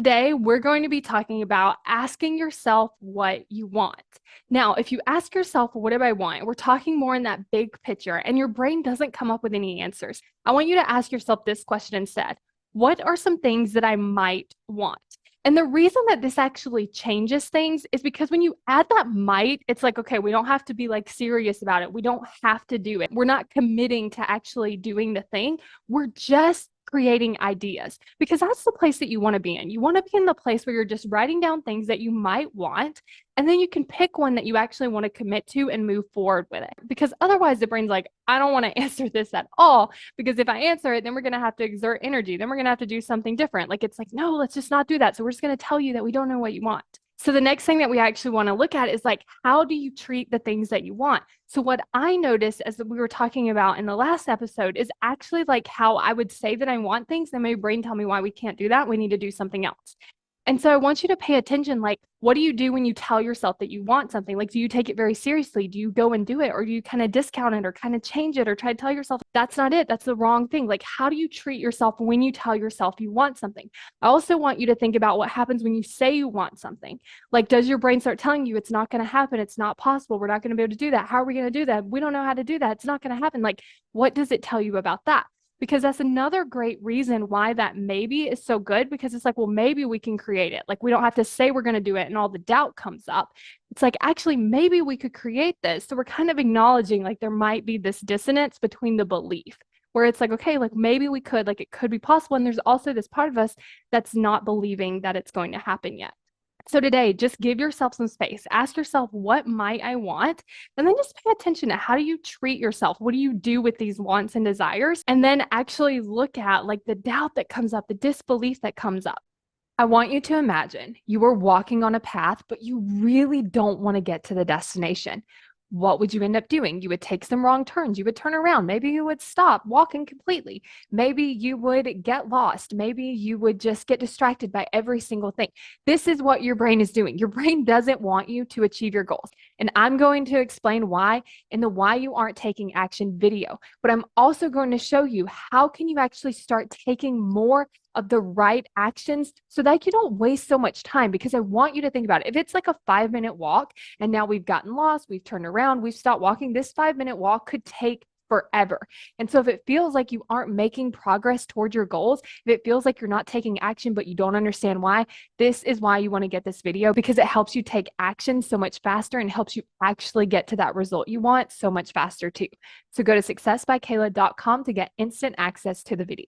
Today, we're going to be talking about asking yourself what you want. Now, if you ask yourself, what do I want? We're talking more in that big picture, and your brain doesn't come up with any answers. I want you to ask yourself this question instead. What are some things that I might want? And the reason that this actually changes things is because when you add that might, it's like, okay, we don't have to be like serious about it. We don't have to do it. We're not committing to actually doing the thing. We're just creating ideas because that's the place that you want to be in. You want to be in the place where you're just writing down things that you might want, and then you can pick one that you actually want to commit to and move forward with it. Because otherwise, the brain's like, I don't want to answer this at all. Because if I answer it, then we're going to have to exert energy. Then we're going to have to do something different. Like, it's like, no, let's just not do that. So we're just going to tell you that we don't know what you want. So the next thing that we actually want to look at is like, how do you treat the things that you want? So what I noticed as we were talking about in the last episode is actually like how I would say that I want things, and my brain tell me why we can't do that. We need to do something else. And so I want you to pay attention. Like, what do you do when you tell yourself that you want something? Like, do you take it very seriously? Do you go and do it? Or do you kind of discount it or kind of change it or try to tell yourself that's not it? That's the wrong thing. Like, how do you treat yourself when you tell yourself you want something? I also want you to think about what happens when you say you want something. Like, does your brain start telling you it's not going to happen? It's not possible. We're not going to be able to do that. How are we going to do that? We don't know how to do that. It's not going to happen. Like, what does it tell you about that? Because that's another great reason why that maybe is so good, because it's like, well, maybe we can create it. Like, we don't have to say we're going to do it and all the doubt comes up. It's like, actually, maybe we could create this. So we're kind of acknowledging like there might be this dissonance between the belief where it's like, okay, like maybe we could, like it could be possible. And there's also this part of us that's not believing that it's going to happen yet. So today, just give yourself some space. Ask yourself, what might I want? And then just pay attention to how do you treat yourself? What do you do with these wants and desires? And then actually look at like the doubt that comes up, the disbelief that comes up. I want you to imagine you are walking on a path, but you really don't want to get to the destination. What would you end up doing? You would take some wrong turns. You would turn around. Maybe you would stop walking completely. Maybe you would get lost. Maybe you would just get distracted by every single thing. This is what your brain is doing. Your brain doesn't want you to achieve your goals. And I'm going to explain why in the why you aren't taking action video. But I'm also going to show you how can you actually start taking more of the right actions so that you don't waste so much time, because I want you to think about it. If it's like a 5-minute walk and now we've gotten lost, we've turned around, we've stopped walking, this 5-minute walk could take forever. And so if it feels like you aren't making progress toward your goals, if it feels like you're not taking action, but you don't understand why, this is why you want to get this video, because it helps you take action so much faster and helps you actually get to that result you want so much faster too. So go to successbykayla.com to get instant access to the video.